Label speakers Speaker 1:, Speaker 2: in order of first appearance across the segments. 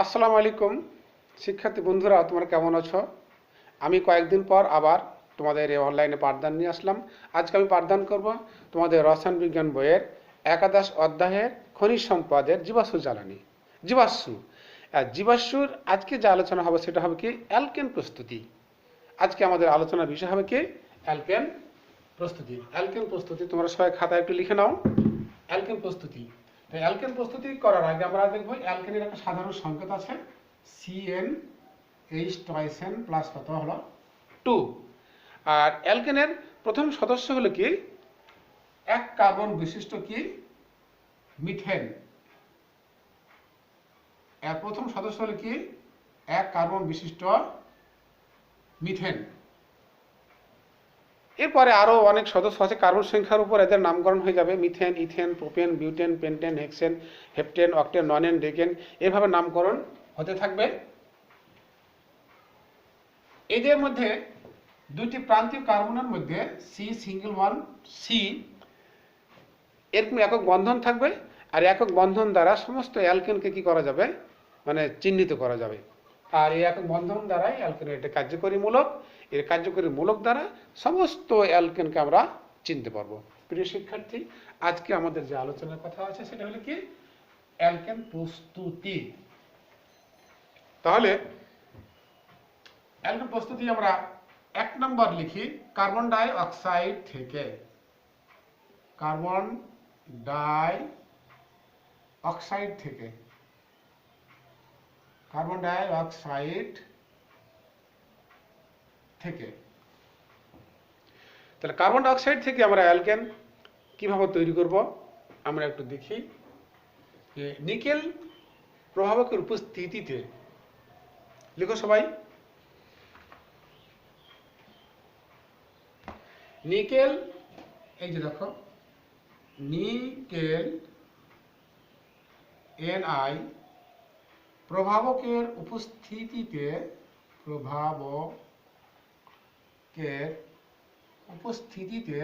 Speaker 1: আসসালামু আলাইকুম শিক্ষার্থী বন্ধুরা, তোমরা কেমন আছো? আমি কয়েকদিন পর আবার তোমাদের এই অনলাইনে পাঠদান নিয়ে আসলাম। আজকে আমি পাঠদান করব তোমাদের রসায়ন বিজ্ঞান বইয়ের একাদশ অধ্যায়ের খনিজ সম্পদের জীবাশ্ম জ্বালানি, জীবাশ্ম। আর জীবাশ্মর আজকে যে আলোচনা হবে সেটা হবে কি অ্যালকেন প্রস্তুতি। আজকে আমাদের আলোচনার বিষয় হবে কি অ্যালকেন প্রস্তুতি। অ্যালকেন প্রস্তুতি তোমরা সবাই খাতায় একটু লিখে নাও। অ্যালকেন প্রস্তুতি। তো অ্যালকেন প্রস্তুতি করার আগে আমরা দেখবো অ্যালকেনের একটা সাধারণ সংকেত আছে, C n H twice n plus কত হলো 2। আর অ্যালকেনের প্রথম সদস্য হলো কি এক কার্বন বিশিষ্ট কি মিথেন। এর প্রথম সদস্য হলো কি এক কার্বন বিশিষ্ট মিথেন। এরপরে আরো অনেক সদস্য আছে, কার্বন সংখ্যার উপর এদের নামকরণ হয়ে যাবে, methane, ethane, propane, butane, pentane, hexane, heptane, octane, nonane, decane, এভাবে নামকরণ হতে থাকবে। এদের মধ্যে দুইটি প্রান্তীয় কার্বনের মধ্যে সি সিঙ্গেল ওয়ান সি এরকম একক বন্ধন থাকবে, আর একক বন্ধন দ্বারা সমস্ত অ্যালকেনকে কি করা যাবে, মানে চিহ্নিত করা যাবে। আর এই একক বন্ধন দ্বারাই অ্যালকেনের একটা কার্যকরী মূলক, এর কার্যকরী মূলক দ্বারা সমস্ত অ্যালকেনকে আমরা চিনতে পারবো। প্রিয় শিক্ষার্থী, আজকে আমাদের যে আলোচনার কথা আছে সেটা হলো কি অ্যালকেন প্রস্তুতি। তাহলে অ্যালকেন প্রস্তুতি আমরা 1 নম্বর লিখি, কার্বন ডাই অক্সাইড থেকে। কার্বন ডাই অক্সাইড থেকে, কার্বন ডাই অক্সাইড থেকে। তাহলে কার্বন ডাই অক্সাইড থেকে আমরা অ্যালকেন কিভাবে তৈরি করব আমরা একটু দেখি। নিকেল প্রভাবকের উপস্থিতিতে, লিখো সবাই, নিকেল, এই যে দেখো নিকেল Ni প্রভাবকের উপস্থিতিতে, প্রভাবকের উপস্থিতিতে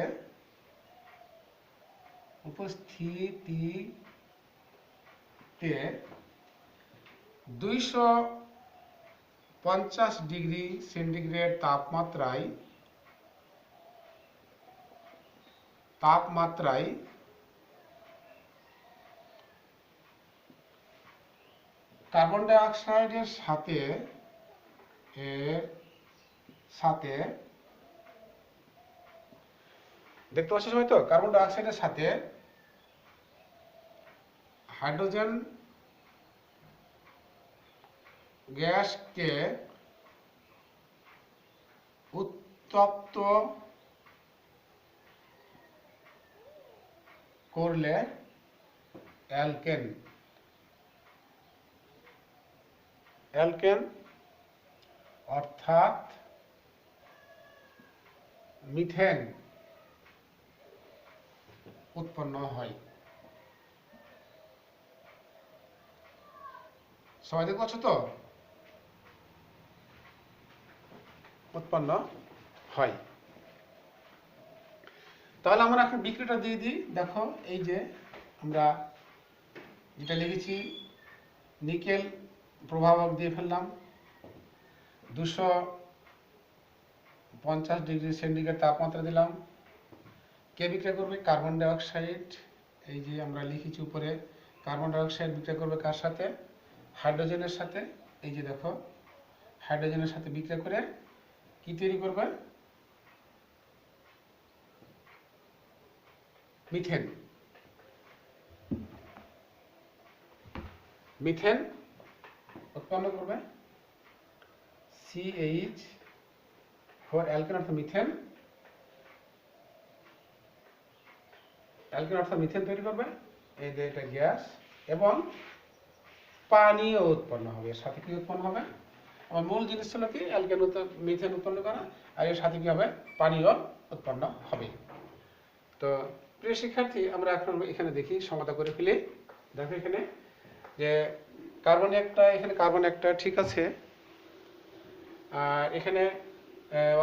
Speaker 1: 250 ডিগ্রি সেন্টিগ্রেড তাপমাত্রায় কার্বন ডাই অক্সাইডের সাথে দেখতে পাচ্ছ সবাই তো, কার্বন ডাই অক্সাইডের সাথে হাইড্রোজেন গ্যাসকে উত্তপ্ত করলে অ্যালকেন অর্থাৎ মিথেন উৎপন্ন হয়। সবাই দেখতে পাচ্ছ তো, উৎপন্ন হয়। তাহলে আমরা এখন বিক্রিয়াটা দিয়ে দিই। দেখো এই যে আমরা যেটা লিখেছি, নিকেল প্রভাবক দিয়ে ফেললাম, 250 ডিগ্রি সেন্টিগ্রেড তাপমাত্রা দিলাম। কে বিক্রিয়া করবে? Carbon die oxide. এই যে আমরা লিখেছি উপরে, কার্বন ডাই অক্সাইড বিক্রিয়া করবে কার সাথে? হাইড্রোজেনের সাথে। এই যে দেখো হাইড্রোজেনের সাথে বিক্রিয়া করে কি তৈরি করবে? মিথেন। মিথেন উৎপন্ন করবে, CH4 অ্যালকেন অর্থাৎ মিথেন। অ্যালকেন অর্থাৎ মিথেন তৈরি করবে, এই যে এটা গ্যাস, এবং পানিও উৎপন্ন হবে। এর সাথে কি উৎপন্ন হবে? আমার মূল জিনিস ছিল কি অ্যালকেন মিথেন উৎপন্ন করা, আর এর সাথে কি হবে? পানিও উৎপন্ন হবে। তো প্রিয় শিক্ষার্থী, আমরা এখন এখানে দেখি, সমাধা করে ফেলি। দেখো এখানে যে কার্বন একটা, এখানে কার্বন একটা, ঠিক আছে। আর এখানে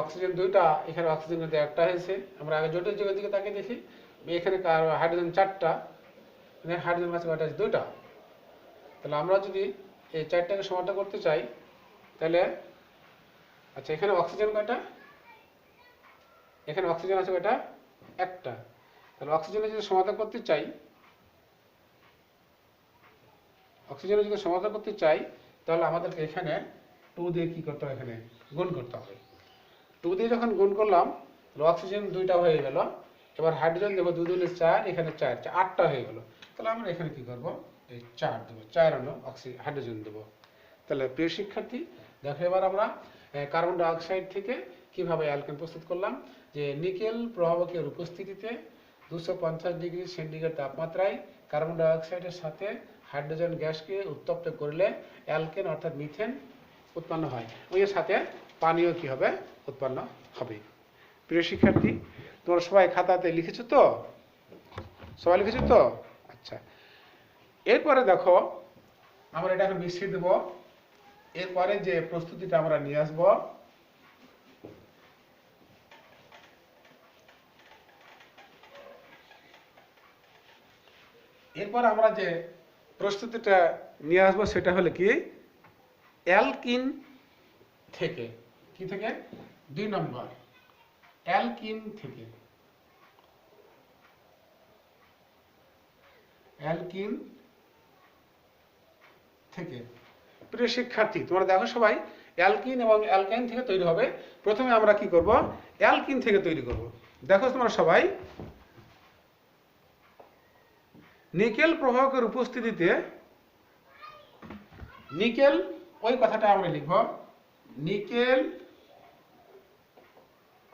Speaker 1: অক্সিজেন দুইটা, এখানে অক্সিজেন একটা হয়েছে। আমরা আগে জটিল যৌগের দিকে তাকিয়ে দেখি, এখানে হাইড্রোজেন 4টা, হাইড্রোজেন আছে কয়টা? 2টা। তাহলে আমরা যদি এই চারটাকে সমাধান করতে চাই, তাহলে আচ্ছা এখানে অক্সিজেন কয়টা, এখানে অক্সিজেন আছে কয়টা, একটা। তাহলে অক্সিজেনের যদি সমাধান করতে চাই, অক্সিজেনের যদি সমাধান করতে চাই, তাহলে আমাদেরকে এখানে 2 দিয়ে কি করতে হবে, এখানে গুণ করতে হবে। 2 দিয়ে যখন গুণ করলাম, তাহলে অক্সিজেন 2টা হয়ে গেল। এবার হাইড্রোজেন দেবো 2 দুগুণে 4, এখানে 4, 8টা হয়ে গেল। তাহলে আমরা এখানে কি করব, এই 4 দেবো, 4 হলো হাইড্রোজেন দেবো। তাহলে প্রিয় শিক্ষার্থী, দেখো এবার আমরা কার্বন ডাই অক্সাইড থেকে কিভাবে অ্যালকেন প্রস্তুত করলাম। যে নিকেল প্রভাবকের উপস্থিতিতে 250 ডিগ্রি সেন্টিগ্রেড তাপমাত্রায় কার্বন ডাই অক্সাইডের সাথে হাইড্রোজেন গ্যাসকে উত্তপ্ত করলে অ্যালকেন অর্থাৎ মিথেন উৎপন্ন হয়। ওই এর সাথে পানীয় কি হবে, উৎপন্ন হবে। প্রিয় শিক্ষার্থী, তোমরা সবাই খাতাতে লিখেছো তো, সবাই লিখেছো তো? আচ্ছা, এরপরে দেখো আমরা এটা এখন মিশিয়ে দেবো। এরপরে যে প্রস্তুতিটা আমরা নিয়ে আসবো, এরপর আমরা যে প্রস্তুতিটা নিয়ে আসবো সেটা হলো কি, অ্যালকিন থেকে, কি থেকে, 2 নম্বর অ্যালকিন থেকে, অ্যালকিন থেকে। প্রিয় শিক্ষার্থী, তোমরা দেখো সবাই, অ্যালকিন এবং অ্যালকাইন থেকে তৈরি হবে। প্রথমে আমরা কি করব, অ্যালকিন থেকে তৈরি করব। দেখো তোমরা সবাই, নিকেল প্রভাবকের উপস্থিতিতে, নিকেল ওই কথাটা আমরা লিখব, নিকেল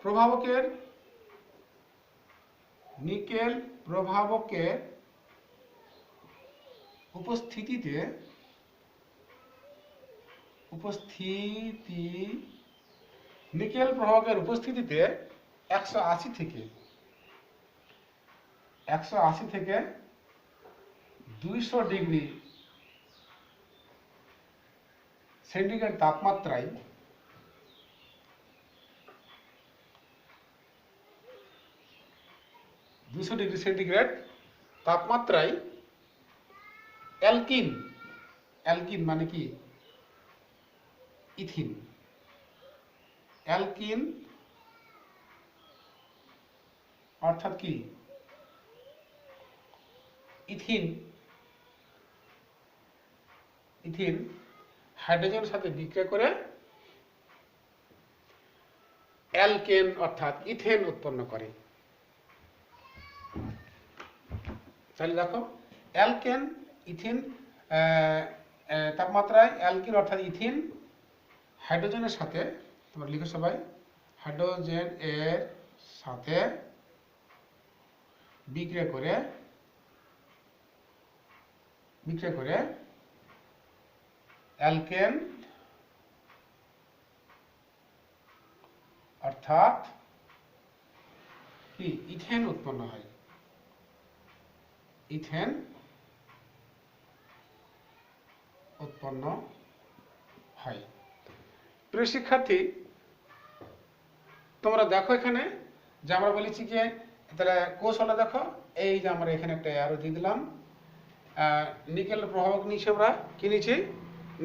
Speaker 1: প্রভাবকের, নিকেল প্রভাবকের উপস্থিতিতে, নিকেল প্রভাবকের উপস্থিতিতে 180 থেকে 200 ডিগ্রি সেন্টিগ্রেড তাপমাত্রায় অ্যালকিন, অ্যালকিন মানে কি, ইথিন, অ্যালকিন অর্থাৎ কি, ইথিন, ইথিন হাইড্রোজেনের সাথে বিক্রিয়া করে অ্যালকেন অর্থাৎ ইথেন উৎপন্ন করে। তাহলে দেখো, অ্যালকেন ইথিন তাপমাত্রায় অ্যালকিন অর্থাৎ ইথিন হাইড্রোজেনের সাথে, তোমরা লিখো সবাই, হাইড্রোজেন এর সাথে বিক্রিয়া করে অ্যালকেন অর্থাৎ কি, ইথেন উৎপন্ন হয়, ইথেন উৎপন্ন হয়। প্রিয় শিক্ষার্থী, তোমরা দেখো এখানে যে আমরা বলেছি যে, তাহলে কৌশলটা দেখো, এই যে আমরা এখানে একটা অ্যারো দিয়ে দিলাম। নিকেল প্রভাবক নিয়েছি, আমরা কি নিয়েছি,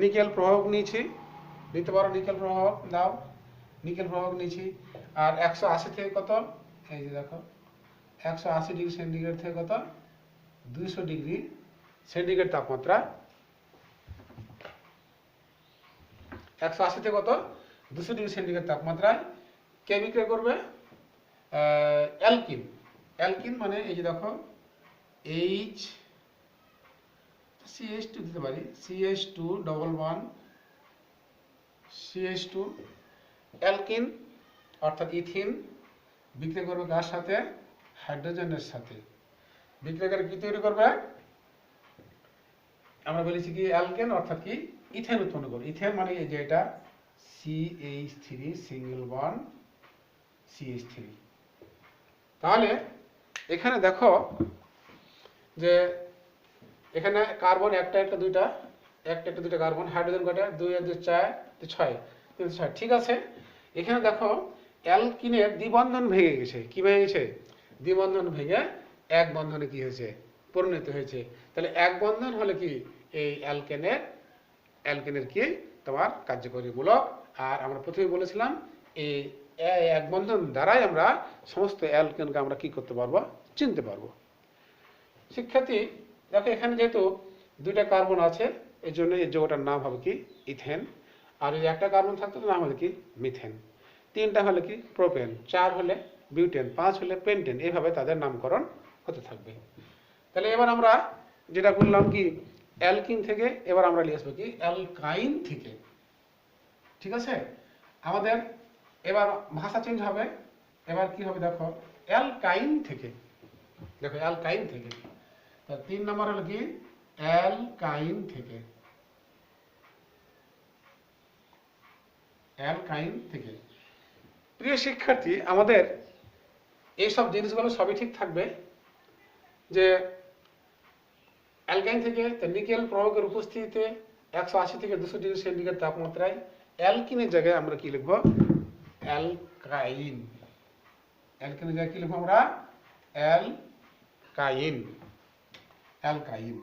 Speaker 1: নিকেল প্রভাবক নিয়েছি, নিতে পারো নিকেল প্রভাবক দাও, নিকেল প্রভাবক নিয়েছি। আর 180 থেকে কত, এই যে দেখো 180 ডিগ্রি সেন্টিগ্রেড থেকে কত, 200 ডিগ্রি সেন্টিগ্রেড তাপমাত্রা, 180 থেকে কত, 200 ডিগ্রি সেন্টিগ্রেড তাপমাত্রায় কে বিক্রিয়া করবে, অ্যালকিন। অ্যালকিন মানে এই যে দেখো, CH2 দিতে পারি, CH2 double one, CH2 alkyne অর্থাৎ ইথিন বিক্রিয়া করবে কার সাথে, হাইড্রোজেনের সাথে। বিক্রিয়া করে কি তৈরি করবে, আমরা বলেছি কি, অ্যালকেন অর্থাৎ কি, ইথেন উৎপন্ন করবে। ইথেন মানে এই যে এটা CH3 সিঙ্গেল বন্ড CH3। তাহলে এখানে দেখো যে এখানে কার্বন একটা একটা দুইটা কার্বন, হাইড্রোজেন কয়টা, 2 আর 2 4, 6, 6, ঠিক আছে। এখানে দেখো অ্যালকিনের দ্বিবন্ধন ভেঙে গেছে, কি ভেঙে গেছে, দ্বিবন্ধন ভেঙে এক বন্ধনে কি হয়েছে, পরিণত হয়েছে। তাহলে এক বন্ধন হলে কি, এই অ্যালকেনের অ্যালকেনের কি তোমার কার্যকরী মূলক। আর আমরা প্রথমে বলেছিলাম এই এক বন্ধন দ্বারাই আমরা সমস্ত অ্যালকেনকে আমরা কি করতে পারবো, চিনতে পারবো। শিক্ষার্থী দেখো এখানে যেহেতু দুইটা কার্বন আছে, এই জন্য এই যৌগটার নাম হবে কি ইথেন। আর যদি একটা কার্বন থাকতো নাম হলে কি মিথেন। তিনটা হলে কি প্রোপেন, চার হলে বিউটেন, পাঁচ হলে পেন্টেন, এইভাবে তাদের নামকরণ হতে থাকবে। তাহলে এবার আমরা যেটা বললাম কি অ্যালকিন থেকে, এবার আমরা নিয়ে আসবো কি অ্যালকাইন থেকে। ঠিক আছে, আমাদের এবার ভাষা চেঞ্জ হবে। এবার কি হবে দেখো অ্যালকাইন থেকে, দেখো অ্যালকাইন থেকে। তিন নম্বর হলো কি অ্যালকাইন থেকে, অ্যালকাইন থেকে। প্রিয় শিক্ষার্থী, আমাদের এইসব জিনিসগুলো সবই ঠিক থাকবে যে অ্যালকাইন থেকে নিকেল প্রয়োগের উপস্থিতিতে 180 থেকে 200 ডিগ্রি সেন্টিগ্রেড তাপমাত্রায় অ্যালকিনের জায়গায় আমরা কি লিখবো অ্যালকাইন। অ্যালকিনের জায়গায় কি লিখবো আমরা অ্যালকাইন, অ্যালকাইন।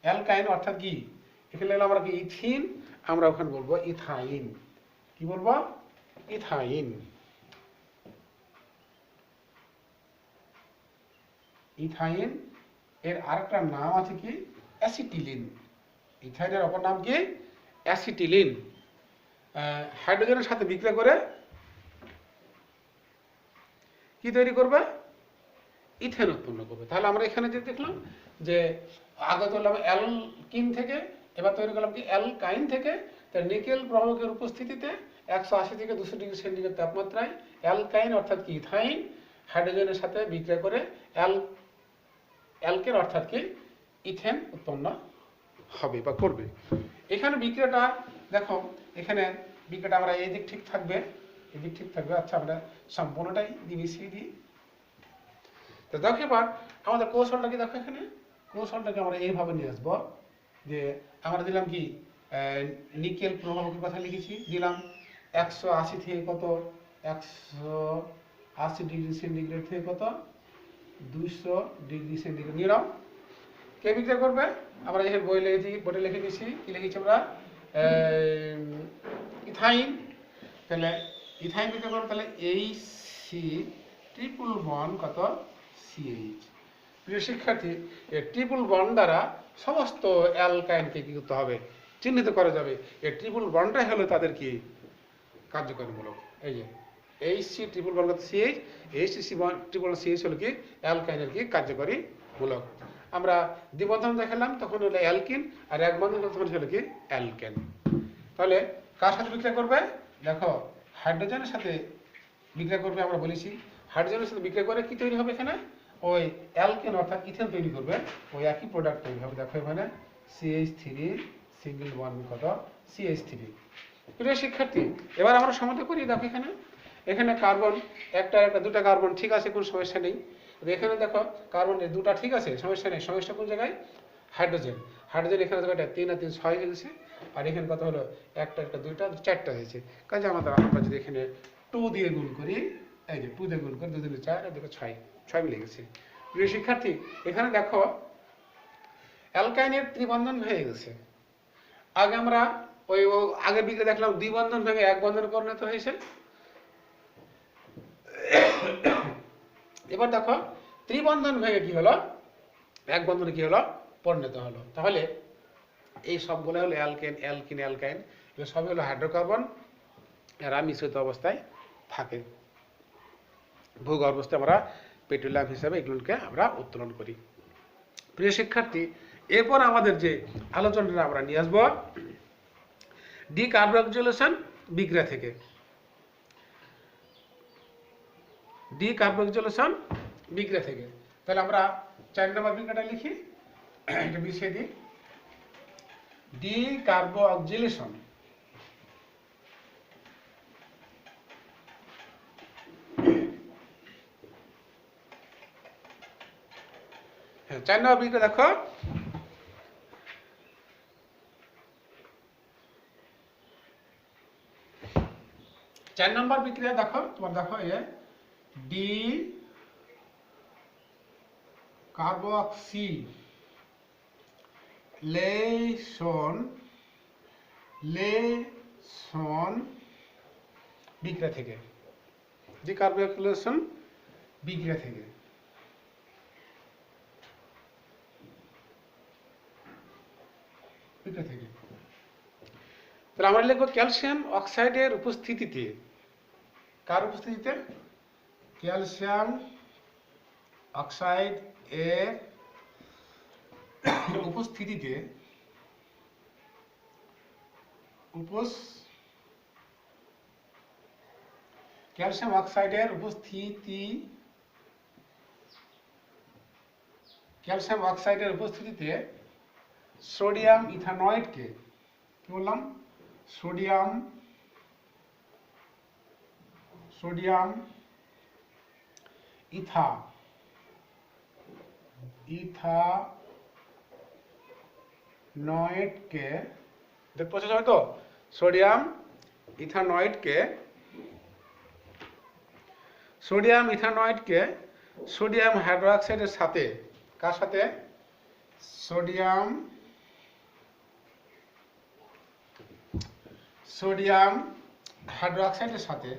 Speaker 1: অ্যালকাইন অর্থাৎ কি এখানে আমরা কি ইথিন, আমরা ওখানে বলবো ইথাইন। কি বলবো ইথাইন। ইথাইন এর আরেকটা নাম আছে কি অ্যাসিটিলিন। ইথাইনের অপর নাম কি অ্যাসিটিলিন। হাইড্রোজেনের সাথে বিক্রিয়া করে কি তৈরি করবে ইথেন উৎপন্ন করবে। তাহলে আমরা এখানে যে দেখলাম যে আগে ধরলাম অ্যালকিন থেকে, এবার তৈরি করলাম কি অ্যালকাইন থেকে। তার নিকেল প্রভাবকের উপস্থিতিতে 180 থেকে 200 ডিগ্রি সেন্টিগ্রেড তাপমাত্রায় অ্যালকাইন অর্থাৎ কি ইথাইন হাইড্রোজেনের সাথে বিক্রিয়া করে অ্যালকেন অর্থাৎ কি ইথেন উৎপন্ন হবে বা করবে। এখানে বিক্রিয়াটা দেখো, এখানে বিক্রিয়াটা আমরা এই দিক ঠিক থাকবে, এই দিক ঠিক থাকবে। আচ্ছা আমরা সম্পূর্ণটাই ডিবিসি দিই। তো দেখো এবার আমাদের কৌশলটা কি, দেখো এখানে কৌশলটাকে আমরা এইভাবে নিয়ে আসবো যে আমরা দিলাম কি নিকেল প্রভাবকের কথা লিখেছি, দিলাম 180 থেকে কত 180 ডিগ্রি সেন্টিগ্রেড থেকে কত 200 ডিগ্রি সেন্টিগ্রেড নিলাম। কে বিক্রিয়া করবে আমরা এখানে বই লিখেছি, বোর্ডে লিখে দিয়েছি। কি লিখেছি আমরা ইথাইন। তাহলে ইথাইন বিক্রিয়া করবে, তাহলে এইচসি ট্রিপল বন্ড কত সিএইচ। প্রিয় শিক্ষার্থী, এই ট্রিপল বন্ড দ্বারা সমস্ত অ্যালকাইনকে কি করতে হবে চিহ্নিত করা যাবে। এই ট্রিপল বন্ডটাই হলো তাদের কি কার্যকরীমূলক। এই যে এইচসি ট্রিপল বন্ড কত সিএইচ, এইচসি ট্রিপল সিএইচ হলো কি অ্যালকাইনের কি কার্যকরী মূলক। আমরা দ্বিবন্ধন দেখালাম তখন হলো অ্যালকিন, আর এক বন্ধন তখন হলো কি অ্যালকেন। তাহলে কার সাথে বিক্রিয়া করবে দেখো হাইড্রোজেনের সাথে বিক্রিয়া করবে। আমরা বলেছি হাইড্রোজেনের সাথে বিক্রিয়া করে কি তৈরি হবে এখানে ওই অ্যালকেন অর্থাৎ ইথেন তৈরি করবে, ওই একই প্রোডাক্ট তৈরি হবে। দেখো এখানে CH3 সিঙ্গেল বন্ড কত CH3। প্রিয় শিক্ষার্থী, এবার আমরা সমাধান করি। দেখো এখানে এখানে কার্বন একটা দুটা কার্বন ঠিক আছে, কোনো সমস্যা নেই। এখানে দেখো কার্বনের দুটা ঠিক আছে, সমস্যা নেই। সমস্যা কোন জায়গায় হাইড্রোজেন। হাইড্রোজেন এখানে দেখো এটা 3 আর 3 6 হয়ে গেছে, আর এখানে কত হলো একটা দুইটা চারটা হয়েছে। কাজে আমরা যদি এখানে 2 দিয়ে গুণ করি, এই যে 2 দিয়ে গুণ করি 2 দুগুণে 4 আর দেখো 6 মিলে গেছে। প্রিয় শিক্ষার্থী, এখানে দেখো অ্যালকাইনের ত্রিবন্ধন হয়ে গেছে। আগে আমরা ওই আগের বিক্রিয়া দেখলাম দ্বিবন্ধন ভেঙে এক বন্ধনে পরিণত হয়েছে। এবার দেখো ত্রিবন্ধন ভেঙে কি হলো এক বন্ধনে কি হলো পরিণত হলো। তাহলে এই সবগুলো হলো অ্যালকেন, অ্যালকিন, অ্যালকাইন, এগুলো সবই হলো হাইড্রোকার্বন। এরা মিশ্রিত অবস্থায় থাকে। ভূগর্ভস্থে আমরা পেট্রোলিয়াম হিসাবে এগুলোকে আমরা উত্তোলন করি। প্রিয় শিক্ষার্থী, এরপর আমাদের যে আলোচনাটা আমরা নিয়ে আসবো ডিকার্বক্সিলেশন বিক্রিয়া থেকে। ডিকার্বক্সিলেশন বিক্রিয়া থেকে তাহলে আমরা 4 নম্বর বিক্রিয়াটা লিখি, এটা মিশিয়ে দিই। ডিকার্বক্সিলেশন হ্যাঁ 4 নম্বর বিক্রিয়া দেখো চার নম্বর বিক্রিয়া দেখো তোমার দেখো এই ডি কার্বক্সি লেশন বিক্রিয়া থেকে, ডিকার্বক্সিলেশন বিক্রিয়া থেকে। তাহলে আমরা লিখবো ক্যালসিয়াম অক্সাইডের উপস্থিতিতে, কার উপস্থিতিতে? ক্যালসিয়াম অক্সাইড এর উপস্থিতিতে ক্যালসিয়াম অক্সাইডের উপস্থিতিতে সোডিয়াম ইথানয়েডকে, কি বললাম? সোডিয়াম ইথানয়েডকে দেখতে পাচ্ছ হয়তো, সোডিয়াম ইথানয়েডকে সোডিয়াম হাইড্রোক্সাইডের সাথে, কার সাথে? সোডিয়াম হাইড্রোক্সাইডের সাথে,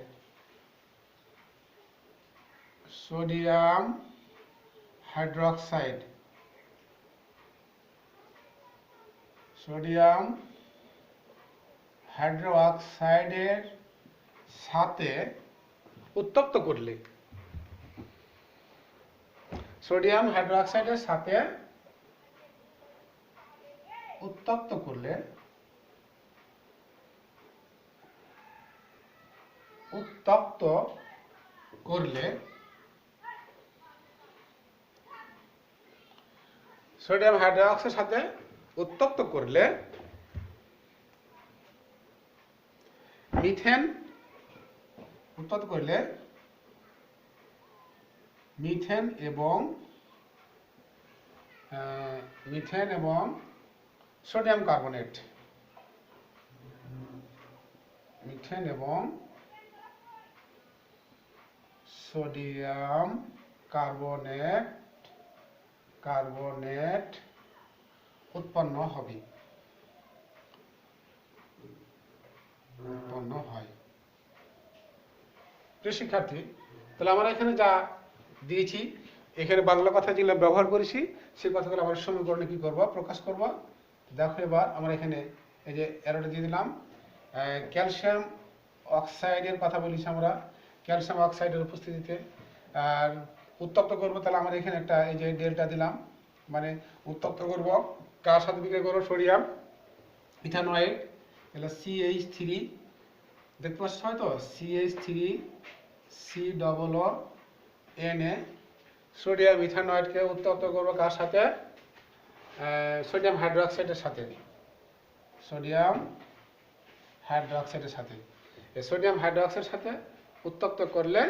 Speaker 1: সোডিয়াম হাইড্রোক্সাইডের সাথে উত্তপ্ত করলে, সোডিয়াম হাইড্রোক্সাইডের সাথে উত্তপ্ত করলে সোডিয়াম হাইড্রোক্সাইডের সাথে উত্তপ্ত করলে মিথেন এবং সোডিয়াম কার্বনেট, উৎপন্ন হয়। প্রিয় শিক্ষার্থী, তাহলে আমরা এখানে যা দিয়েছি, এখানে বাংলা কথা যেগুলো ব্যবহার করেছি, সেই কথাগুলো আমরা সমীকরণে কি করব? প্রকাশ করব। দেখো এবার আমরা এখানে এই যে অ্যারোটা দিয়ে দিলাম, ক্যালসিয়াম অক্সাইডের কথা বলেছি আমরা, ক্যালসিয়াম অক্সাইডের উপস্থিতিতে আর উত্তপ্ত করব। তাহলে আমরা এখানে একটা এই যে ডেল্টা দিলাম, মানে উত্তপ্ত করব কার সাথে বিক্রিয়া করব? সোডিয়াম ইথানয়েড, তাহলে CH3, দেখতে পাচ্ছ হয়তো, CH3COO সোডিয়াম ইথানয়েডকে উত্তপ্ত করব কার সাথে? সোডিয়াম হাইড্রোক্সাইডের সাথে, সোডিয়াম হাইড্রোক্সাইডের সাথে উত্তপ্ত করলে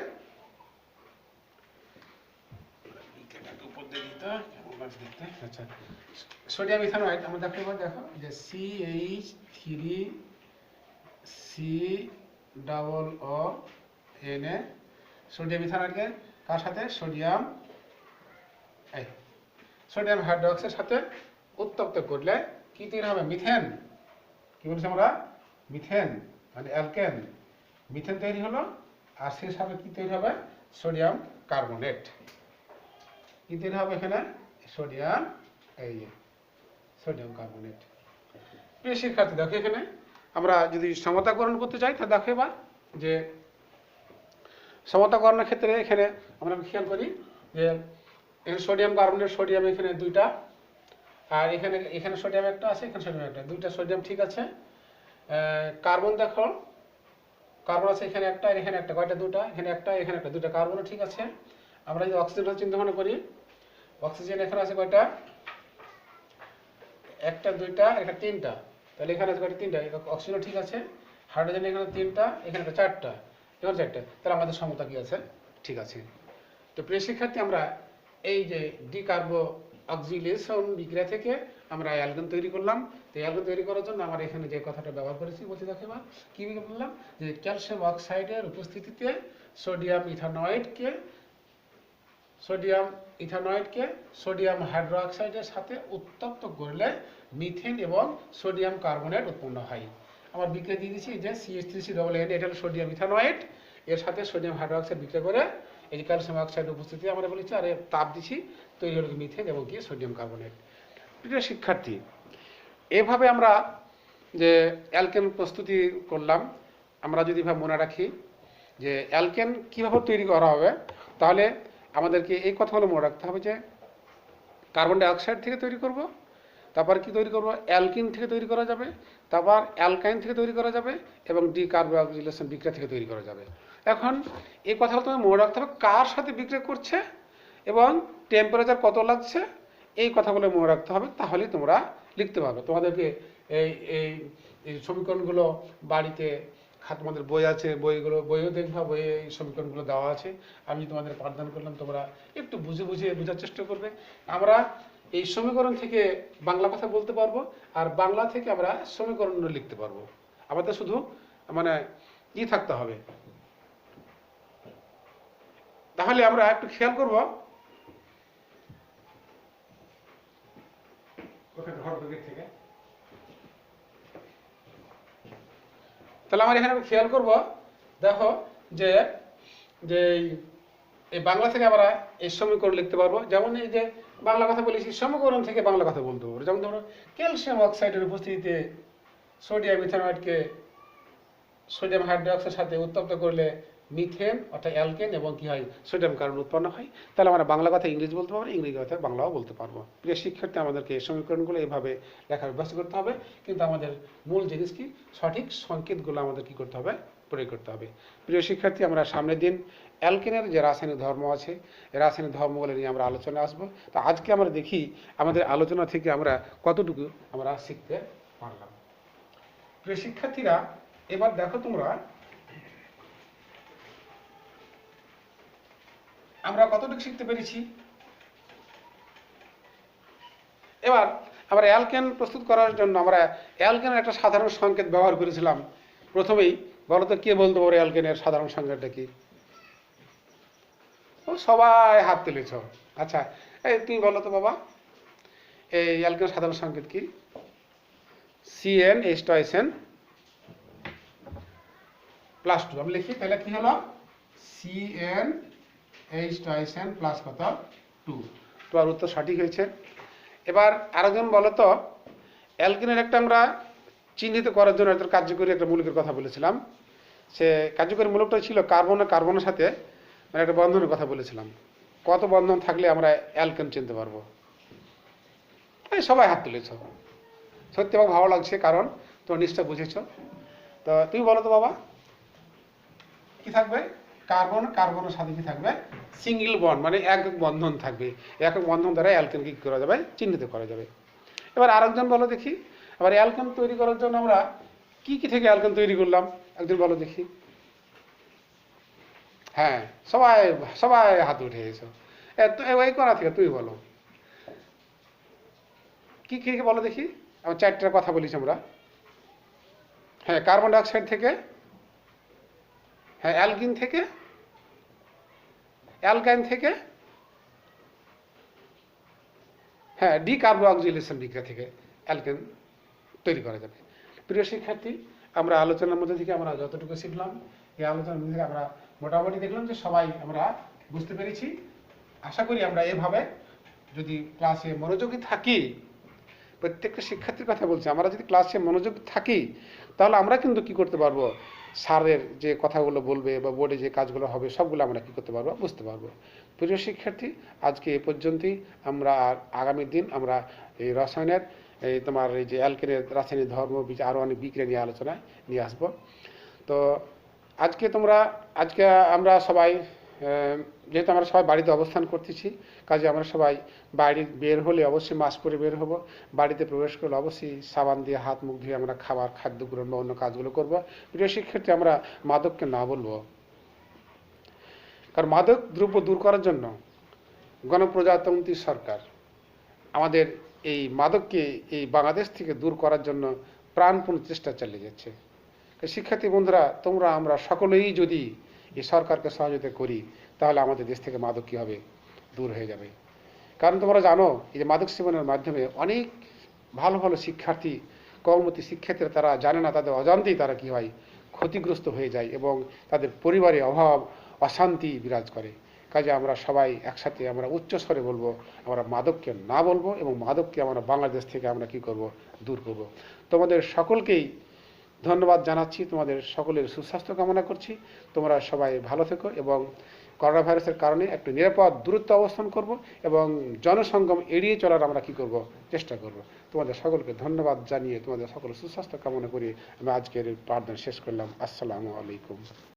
Speaker 1: আচ্ছা, সোডিয়াম ইথানয়েড আমরা দেখো যে CH3COO সোডিয়াম ইথানয়েডকে কার সাথে? সোডিয়াম হাইড্রোক্সাইডের সাথে উত্তপ্ত করলে কি তৈরি হবে? মিথেন। কি বলছি আমরা? মিথেন, মানে অ্যালকেন, মিথেন তৈরি হলো। আর সেই সাথে কি তৈরি হবে? Sodium carbonate. কি তৈরি হবে এখানে? Sodium carbonate. প্রিয় শিক্ষার্থী, দেখো এখানে আমরা যদি সমতাকরণ করতে চাই, তাহলে দেখো এবার যে সমতাকরণের ক্ষেত্রে এখানে আমরা খেয়াল করি যে সোডিয়াম কার্বনেট, সোডিয়াম এখানে দুইটা, আর এখানে সোডিয়াম একটা আছে, এখানে সোডিয়াম একটা, দুইটা সোডিয়াম ঠিক আছে। কার্বন দেখো, কার্বন আছে এখানে একটা, এখানে একটা, কয়টা? দুটা, এখানে একটা, এখানে একটা, দুটা কার্বনও ঠিক আছে। আমরা যদি অক্সিজেন চিন্তা ভাবনা করি, অক্সিজেন এখানে আছে কয়টা? একটা, দুইটা, এখানে তিনটা, তাহলে এখানে আছে কয়টা? তিনটা, অক্সিজেন ঠিক আছে। হাইড্রোজেন এখানে তিনটা, এখানে একটা চারটা, এখানে চারটা, তাহলে আমাদের সমতা কি আছে? ঠিক আছে। তো প্রিয় শিক্ষার্থী, আমরা এই যে ডিকার্বক্সিলেশন বিক্রিয়া থেকে আমরা অ্যালকেন তৈরি করলাম। তো অ্যালকেন তৈরি করার জন্য আমরা এখানে যে কথাটা ব্যবহার করেছি বলছি, দেখো এবার কি বললাম, যে ক্যালসিয়াম অক্সাইডের উপস্থিতিতে সোডিয়াম ইথানয়েডকে সোডিয়াম হাইড্রোক্সাইডের সাথে উত্তপ্ত করলে মিথেন এবং সোডিয়াম কার্বনেট উৎপন্ন হয়। আমার বিক্রিয়া দিয়ে দিচ্ছি যে CH3CN, এটা হলো সোডিয়াম ইথানয়েড, এর সাথে সোডিয়াম হাইড্রোক্সাইড বিক্রিয়া করে এই যে ক্যালসিয়াম অক্সাইডের উপস্থিতি আমরা বলেছি, আর তাপ দিচ্ছি, তৈরি হলো মিথেন এবং কি সোডিয়াম কার্বনেট। প্রিয় শিক্ষার্থী, এভাবে আমরা যে অ্যালকেন প্রস্তুতি করলাম, আমরা যদি ভাবে মনে রাখি যে অ্যালকেন কীভাবে তৈরি করা হবে, তাহলে আমাদেরকে এই কথাগুলো মনে রাখতে হবে যে কার্বন ডাই অক্সাইড থেকে তৈরি করব, তারপর কি তৈরি করব, অ্যালকিন থেকে তৈরি করা যাবে, তারপর অ্যালকাইন থেকে তৈরি করা যাবে এবং ডিকার্বোক্সিলেশন বিক্রিয়া থেকে তৈরি করা যাবে। এখন এই কথাগুলো তোমার মনে রাখতে হবে কার সাথে বিক্রিয়া করছে এবং টেম্পারেচার কত লাগছে, এই কথাগুলো মনে রাখতে হবে, তাহলেই তোমরা লিখতে পারবে। তোমাদেরকে এই এই এই সমীকরণগুলো বাড়িতে তোমাদের বই আছে, বইও দেখবা, বইয়ে এই সমীকরণগুলো দেওয়া আছে। আমি তোমাদের পাঠদান করলাম, তোমরা একটু বুঝে বোঝার চেষ্টা করবে। আমরা এই সমীকরণ থেকে বাংলা কথা বলতে পারবো, আর বাংলা থেকে আমরা সমীকরণগুলো লিখতে পারবো। আমাদের শুধু মানে থাকতে হবে। তাহলে আমরা একটু খেয়াল করবো, থেকে তাহলে আমরা এখানে খেয়াল করব, দেখো যে যে এই বাংলা থেকে আমরা এই সমীকরণ লিখতে পারবো। যেমন এই যে বাংলা কথা বলেছি, সমীকরণ থেকে বাংলা কথা বলতে পারবো। যেমন ধরো ক্যালসিয়াম অক্সাইডের উপস্থিতিতে সোডিয়াম ইথানয়েডকে সোডিয়াম হাইড্রোক্সাইডের সাথে উত্তপ্ত করলে মিথেন অর্থাৎ অ্যালকেন এবং কি হয় সোডিয়াম কার্বন উৎপন্ন হয়। তাহলে আমরা বাংলা কথা ইংরেজি বলতে পারবো, ইংরেজি কথা বাংলাও বলতে পারবো। প্রিয় শিক্ষার্থী, আমাদেরকে এই সমীকরণগুলো এইভাবে লেখার অভ্যাস করতে হবে, কিন্তু আমাদের মূল জিনিস কি, সঠিক সংকেতগুলো আমাদের কি করতে হবে, প্রয়োগ করতে হবে। প্রিয় শিক্ষার্থী, আমরা সামনের দিন অ্যালকেনের যে রাসায়নিক ধর্ম আছে, এই রাসায়নিক ধর্মগুলো নিয়ে আমরা আলোচনা আসবো। তো আজকে আমরা দেখি আমাদের আলোচনা থেকে আমরা কতটুকু আমরা শিখতে পারলাম। প্রিয় শিক্ষার্থীরা, এবার দেখো তোমরা আমরা কতটুকু শিখতে পেরেছি। এবার আমরা অ্যালকেন প্রস্তুত করার জন্য আমরা অ্যালকেনের একটা সাধারণ সংকেত ব্যবহার করেছিলাম। প্রথমেই বলো তো, কে বলতে পারে অ্যালকেনের সাধারণ সংকেতটা কি? ও সবাই হাত তুলেছ। আচ্ছা, এই তুমি বলো তো বাবা, এই অ্যালকেনের সাধারণ সংকেত কি? CnH2SN +2। আমি লিখি, তাহলে কি হলো? CnH2SN প্লাস কত? 2। তোমার উত্তর সঠিক হয়েছে। এবার আরেকজন বলো তো, অ্যালকেনের একটা আমরা চিহ্নিত করার জন্য একটা কার্যকরী একটা মূলকের কথা বলেছিলাম। সে কার্যকরী মূলকটা ছিল কার্বন আর কার্বনের সাথে মানে একটা বন্ধনের কথা বলেছিলাম। কত বন্ধন থাকলে আমরা অ্যালকেন চিনতে পারবো? এই সবাই হাত তুলেছ। সত্যি আমার ভালো লাগছে, কারণ তোমার নিশ্চয় বুঝেছ। তো তুমি বলো তো বাবা, কি থাকবে? কার্বন কার্বনের সাথে কি থাকবে? সিঙ্গেল বন্ড, মানে একক বন্ধন থাকবে। একক বন্ধন দ্বারা অ্যালকেন কি করা যাবে? চিহ্নিত করা যাবে। এবার আরেকজন বলো দেখি, আবার অ্যালকেন তৈরি করার জন্য আমরা কি কি থেকে অ্যালকেন তৈরি করলাম? একজন বলো দেখি। হ্যাঁ, সবাই সবাই হাত উঠে গেছো। এই করা থেকে তুমি বলো, কি কি বলো দেখি। আমার 4টার কথা বলিস আমরা। হ্যাঁ, কার্বন ডাইঅক্সাইড থেকে, হ্যাঁ অ্যালকিন থেকে, অ্যালকাইন থেকে, হ্যাঁ ডিকার্বোক্সিলেশন বিক্রিয়া থেকে অ্যালকেন তৈরি করা যাবে। প্রিয় শিক্ষার্থী, আমরা আলোচনার মধ্যে থেকে আমরা যতটুকু শিখলাম, এই আলোচনার মধ্যে থেকে আমরা মোটামুটি দেখলাম যে সবাই আমরা বুঝতে পেরেছি। আশা করি আমরা এভাবে যদি ক্লাসে মনোযোগী থাকি, প্রত্যেকটা শিক্ষার্থীর কথা বলছি, আমরা যদি ক্লাসে মনোযোগী থাকি, তাহলে আমরা কিন্তু কি করতে পারবো, স্যারের যে কথাগুলো বলবে বা বোর্ডে যে কাজগুলো হবে সবগুলো আমরা কি করতে পারবো, বুঝতে পারবো। প্রিয় শিক্ষার্থী, আজকে এ পর্যন্তই। আমরা আগামী দিন আমরা এই রসায়নের তোমার এই যে অ্যালকেনের রাসায়নিক ধর্ম আরও অনেক বিক্রিয়া নিয়ে আলোচনায় নিয়ে আসবো। তো আজকে আমরা সবাই যেহেতু আমরা সবাই বাড়িতে অবস্থান করতেছি, কাজে আমরা সবাই বাইরে বের হলে অবশ্যই মাস্ক পরে বের হব। বাড়িতে প্রবেশ করলে অবশ্যই সাবান দিয়ে হাত মুখ ধুয়ে আমরা খাদ্য গ্রহণ বা অন্য কাজগুলো করব। প্রিয় শিক্ষার্থী, আমরা মাদককে না বলবো, কারণ মাদক দ্রব্য দূর করার জন্য গণপ্রজাতন্ত্রী সরকার আমাদের এই মাদককে এই বাংলাদেশ থেকে দূর করার জন্য প্রাণপণ চেষ্টা চালিয়ে যাচ্ছে। শিক্ষার্থী বন্ধুরা, তোমরা আমরা সকলেই যদি এই সরকারকে সহযোগিতা করি, তাহলে আমাদের দেশ থেকে মাদক কী হবে, দূর হয়ে যাবে। কারণ তোমরা জানো এই যে মাদক সেবনের মাধ্যমে অনেক ভালো ভালো শিক্ষার্থী, কর্মরত শিক্ষার্থীরা তারা জানে না, তাদের অজান্তেই তারা কি হয়, ক্ষতিগ্রস্ত হয়ে যায় এবং তাদের পরিবারে অভাব, অশান্তি বিরাজ করে। কাজে আমরা সবাই একসাথে আমরা উচ্চস্বরে বলবো, আমরা মাদককে না বলবো এবং মাদককে আমরা বাংলাদেশ থেকে আমরা কি করব, দূর করব। তোমাদের সকলকেই ধন্যবাদ জানাচ্ছি, তোমাদের সকলের সুস্বাস্থ্য কামনা করছি। তোমরা সবাই ভালো থেকো এবং করোনা ভাইরাসের কারণে একটু নিরাপদ দূরত্ব অবস্থান করব এবং জনসঙ্গম এড়িয়ে চলার আমরা কি করব, চেষ্টা করব। তোমাদের সকলকে ধন্যবাদ জানিয়ে তোমাদের সকলের সুস্বাস্থ্য কামনা করে আমি আজকের পাঠদান শেষ করলাম। আসসালামু আলাইকুম।